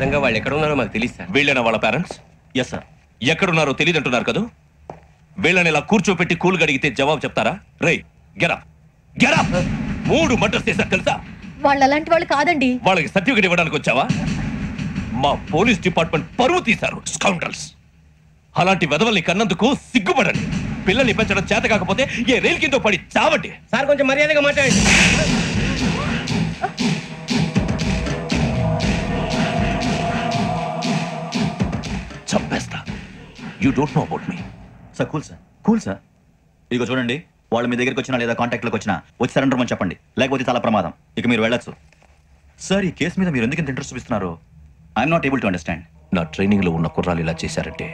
నిజంగా వాళ్ళు ఎక్కడ ఉన్నారో మాకు తెలియదు సార్. వీళ్ళైనా వాళ్ళ పేరెంట్స్? Yes sir. ఎక్కడున్నారో తెలియదంటున్నారు కదా. వీళ్ళని ఇలా కూర్చోపెట్టి కూల్ గడిగితే జవాబు చెప్తారా? రేయ్ గెటప్ గెటప్. 3 మర్డర్స్ చేశారు తెలుసా? వాళ్ళు అలాంటి వాళ్ళు కాదండి. వాళ్ళకి సర్టిఫికేట్ ఇవ్వడానికి వచ్చావా? మా పోలీస్ డిపార్ట్మెంట్ పరువు తీశారు స్కౌండ్రల్స్. అలాంటి వెధవల్ని కన్నందుకు సిగ్గుపడండి. పిల్లల్ని పెంచడం చేత కాకపోతే ఏ రైలు కింద పడి చావండి. సార్ కొంచెం మర్యాదగా మాట్లాడండి. చంపేస్తా. You don't know about me. Sir cool sir, cool sir. ఇదిగో చూడండి, వాళ్ళు మీ దగ్గరికి వచ్చినా లేదా కాంటాక్ట్లోకి వచ్చినా వచ్చి సరెండర్ అని చెప్పండి, లేకపోతే చాలా ప్రమాదం. ఇక మీరు వెళ్ళొచ్చు. సార్ ఈ కేసు మీద మీరు ఎందుకు ఇంత ఇంట్రెస్ట్ చూపిస్తున్నారు? I'm not able to understand. నా ట్రైనింగ్ లో ఉన్న కుర్రాలు ఇలా చేశారంటే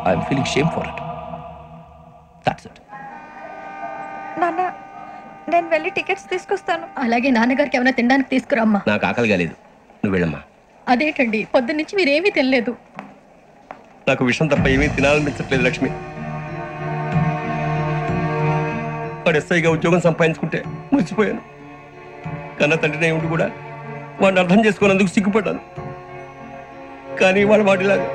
I'm feeling shame for it. That's it. నాన్న నేను వెళ్ళి టికెట్స్ తీసుకొస్తాను. అలాగే నాన్నగారికి ఏమైనా తినడానికి తీసుకురామ్మా. నాకు ఆకలి కాలేదు, నువ్వు వెళ్ళమ్మా. అదేంటండి పొద్దున్నుంచి మీరేమీ తినలేదు. నాకు విషయం తప్ప ఏమీ తినాలనిపించట్లేదు లక్ష్మి. వాడు ఎస్ఐగా ఉద్యోగం సంపాదించుకుంటే మురిసిపోయాను. కన్న తండ్రినే ఉండి కూడా వాడిని అర్థం చేసుకున్నందుకు సిగ్గుపడ్డాను. కానీ వాడు వాడిలాగా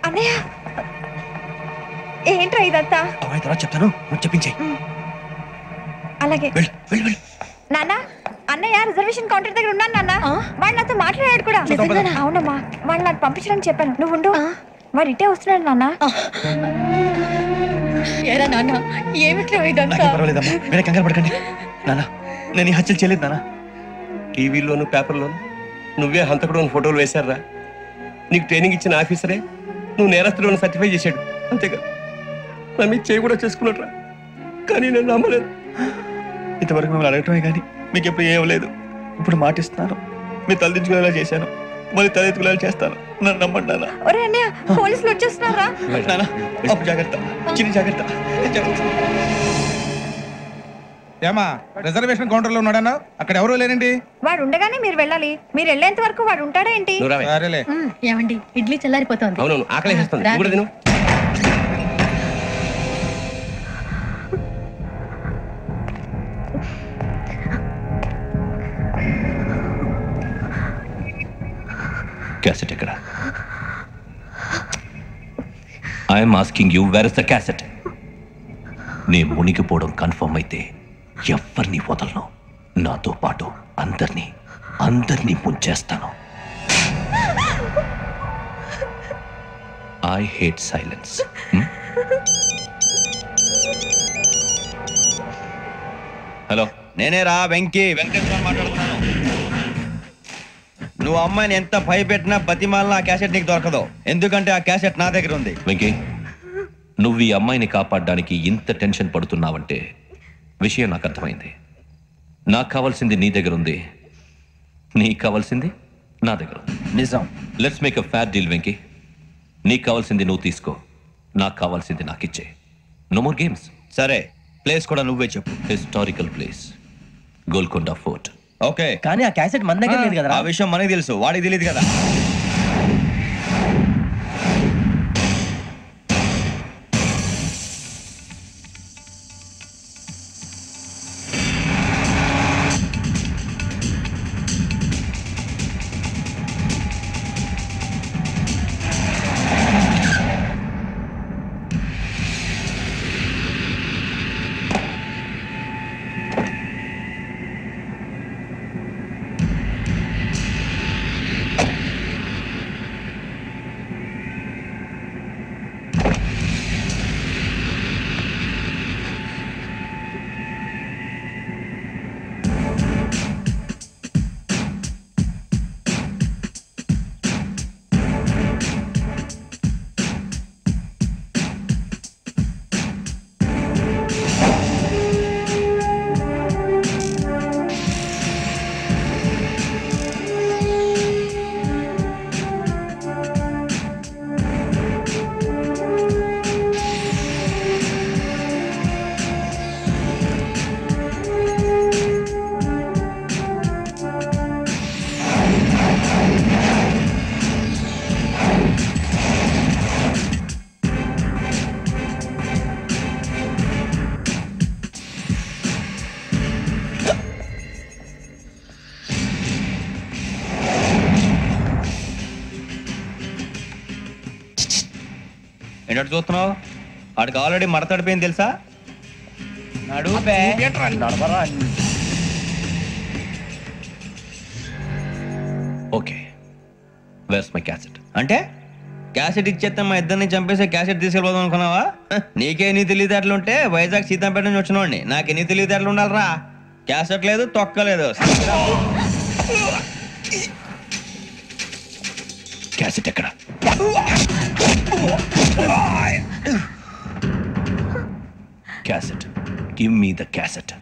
అన్నయ్య ఏంట్రా ఇదంతా? తర్వాత చెప్తాను, నువ్వు చెప్పించే. అలాగే నాన్న. అన్నయ్య రిజర్వేషన్ కౌంటర్ దగ్గర ఉన్నాను నాన్న. వాడు నాతో మాట్లాడాడు కూడా. అవునమ్మా, వాడు నాకు పంపించడానికి చెప్పాను. నువ్వు ఉండు, వాడు ఇటే వస్తున్నాడు నాన్న. ఏరా నాన్న ఏమిట్రా ఇదంతా? పర్వాలేదమ్మా, వేరే కంగారు పడకండి. నాన్న నేను ఈ హత్యలు చేయలేదు నాన్న. టీవీలోను పేపర్లోను నువ్వే హంతకుడు ఫోటోలు వేశారా? నీకు ట్రైనింగ్ ఇచ్చిన ఆఫీసరే నువ్వు నేరస్తులను సర్టిఫై చేశాడు. అంతేగా నా మీద చేయి కూడా చేసుకున్నట్రా. కానీ నేను నమ్మలేదు. ఇంతవరకు మిమ్మల్ని అడగటమే కానీ మీకు ఎప్పుడు ఏమలేదు. ఇప్పుడు మాటిస్తున్నాను, మీరు తలదించుకునేలా చేశాను, మళ్ళీ తలెత్తుకునేలా చేస్తాను. నన్ను నమ్మండి నాన్న. ఒరే అన్నయ్య, పోలీసులు వచ్చేస్తున్నారా? నాన్న అప్పుడు జాగ్రత్త, చిన్న జాగ్రత్త. ఏమా రిజర్వేషన్ కౌంటర్ లో ఉన్నాడన్నా? అక్కడ ఎవరు లేరండి. వాడు ఉండగానే మీరు వెళ్ళాలి. మీరు వెళ్ళేంత వరకు వాడు ఉంటాడా ఏంటి? సరేలే. ఏమండి ఇడ్లీ చల్లారిపోతుంది. అవునవును, ఆకలి వేస్తుంది. నువ్వు కూడా తిను. క్యాసెట్ ఎక్కడ? I'm asking you, where is the cassette? నేను మునిగిపోవడం కన్ఫర్మ్ అయితే ఎవరిని వదలను. నాతో పాటు అందరినీ ముంచేస్తాను. I hate silence. హలో, నేనేరా వెంకీ, వెంకటేశ్వర మాట్లాడుతున్నాను. నువ్వు అమ్మాయిని ఎంత భయపెట్టినా బతిమాలినా ఆ క్యాసెట్ నీకు దొరకదు. ఎందుకంటే ఆ క్యాసెట్ నా దగ్గర ఉంది. వెంకీ, నువ్వు ఈ అమ్మాయిని కాపాడడానికి ఇంత టెన్షన్ పడుతున్నావంటే విషయం నాకు అర్థమైంది. నాకు కావాల్సింది నీ దగ్గర ఉంది, నీకు కావాల్సింది నా దగ్గర ఉంది. నిజం. Let's make a fair deal Venky. నీకు కావాల్సింది నువ్వు తీసుకో, నాకు కావాల్సింది నాకు ఇచ్చే. No more games. సరే, ప్లేస్ కూడా నువ్వే చెప్పు. Historical place, Golconda fort. Okay, కానీ ఆ క్యాసెట్ మన దగ్గర లేదు కదా. ఆ విషయం మనకి తెలుసు, వాడికి తెలియదు కదా. ఏంటంటే చూస్తున్నావు? వాడికి ఆల్రెడీ మడతడిపోయింది తెలుసా? Okay, where's my cassette? అంటే క్యాసెట్ ఇచ్చేస్తే మా ఇద్దరిని చంపేసి క్యాసెట్ తీసుకెళ్ళిపోదాం అనుకున్నావా? నీకే ఎన్ని తెలివితేటలు ఉంటే వైజాగ్ సీతంపేట నుంచి వచ్చినోడిని నాకు ఎన్ని తెలివితేటలు ఉండాలరా? క్యాసెట్ లేదు, తొక్కలేదు. క్యాసెట్ ఎక్కడ? Cassette, give me the cassette.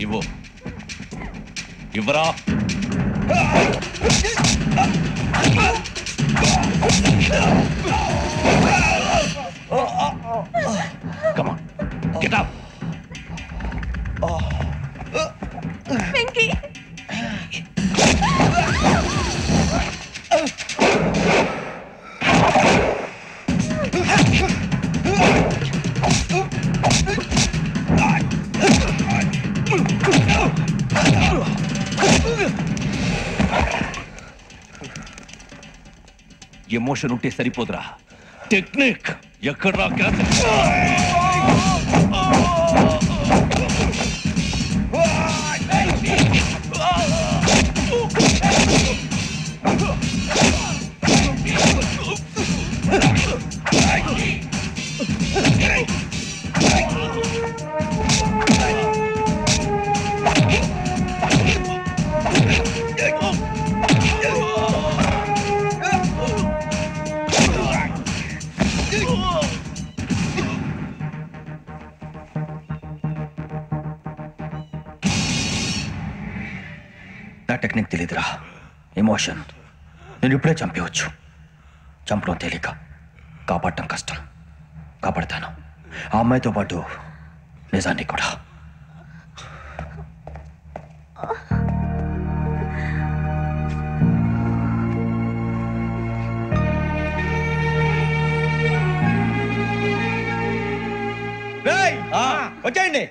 ఇవ్వు, ఇవ్వరా. Come on, get up. Venky emotion ఉంటే సరిపోదురా, టెక్నిక్ ఎక్కడ్రా క్యాసెట్? నా టెక్నిక్ తెలీదురా, ఎమోషన్. నేను ఇప్పుడే చంపేయచ్చు. చంపడం తేలిక, కాపాడటం కష్టం. కాపాడతాను ఆ అమ్మాయితో పాటు నిజాన్ని కూడా. వచ్చేయండి.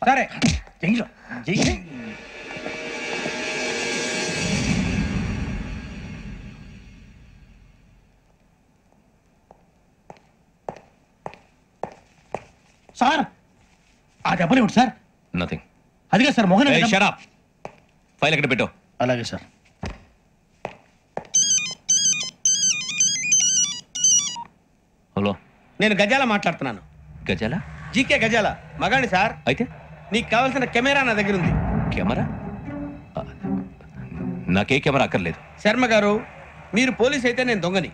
సరే సార్, ఆ దెబ్బలేమిటి సార్? నథింగ్. అదిగా sir Mohan. Shut up. File ఎక్కడ పెట్టు. అలాగే సార్. హలో, నేను గజాల మాట్లాడుతున్నాను. గజాల? జీకే గజాల మగాండి సార్. అయితే నీకు కావాల్సిన కెమెరా నా దగ్గర ఉంది. కెమెరా? నాకే కెమెరా అక్కర్లేదు. శర్మ గారు, మీరు పోలీస్ అయితే నేను దొంగని.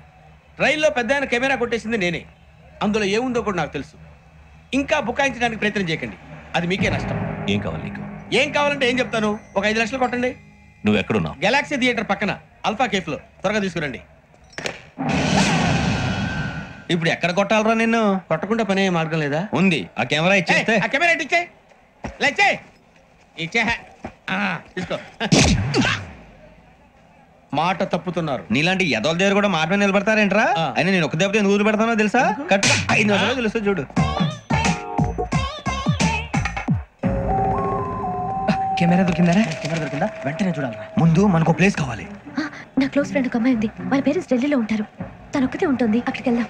రైల్లో పెద్ద ఆయన కెమెరా కొట్టేసింది నేనే. అందులో ఏముందో కూడా నాకు తెలుసు. ఇంకా బుకాయించడానికి ప్రయత్నం చేయకండి, అది మీకే నష్టం. ఏం కావాలి నీకు? ఏం కావాలంటే ఏం చెప్తాను. ఒక 5 లక్షలు కొట్టండి. నువ్వు ఎక్కడున్నావు? గెలాక్సీ థియేటర్ పక్కన అల్ఫా కేఫ్ లో. త్వరగా తీసుకురండి. ఇప్పుడు ఎక్కడ కొట్టాలరా నిన్ను? కొట్టకుండా పనే మార్గం లేదా? ఉంది. ఆ కెమెరా ఇచ్చేస్తే. ఆ కెమెరా ఇచ్చే లేచే ఇచ్చే తీసుకో. మాట తప్పుతున్నారు. నీలాంటి ఎదల దగ్గర కూడా మాట మీద నిలబడతారేంట్రా? అయినా నేను ఒక దెబ్బతో ఎందుకు ఊరు పెడతానో తెలుసా? కట్ 5 నిమిషాలు తెలుస్తా చూడు. కెమెరా దొరికిందా? వెంటనే చూడాలరా. ముందు మనకు ప్లేస్ కావాలి. నా క్లోజ్ ఫ్రెండ్ ఒక అమ్మాయి ఉంది. వాళ్ళ పేరెంట్స్ ఢిల్లీలో ఉంటారు. తను ఒక్కతే ఉంటుంది. అక్కడికి వెళ్దాం.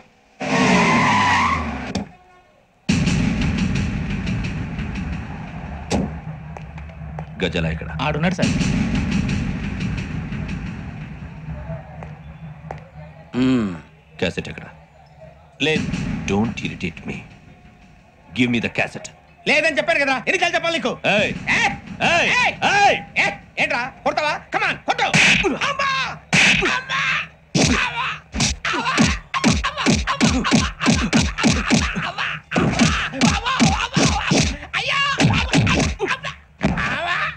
గజాల ఇక్కడ ఆడున్నాడు సార్. క్యాసెట్ ఎక్కడ? లేదు. Don't irritate me. Give me the cassette. లేదని చెప్పాను కదా, ఎన్నిసార్లు చెప్పాలి నీకు? ఏంట్రా కొడతావా? కమాన్ కొట్టు. అమ్మా! అమ్మా! అమ్మా! అమ్మా!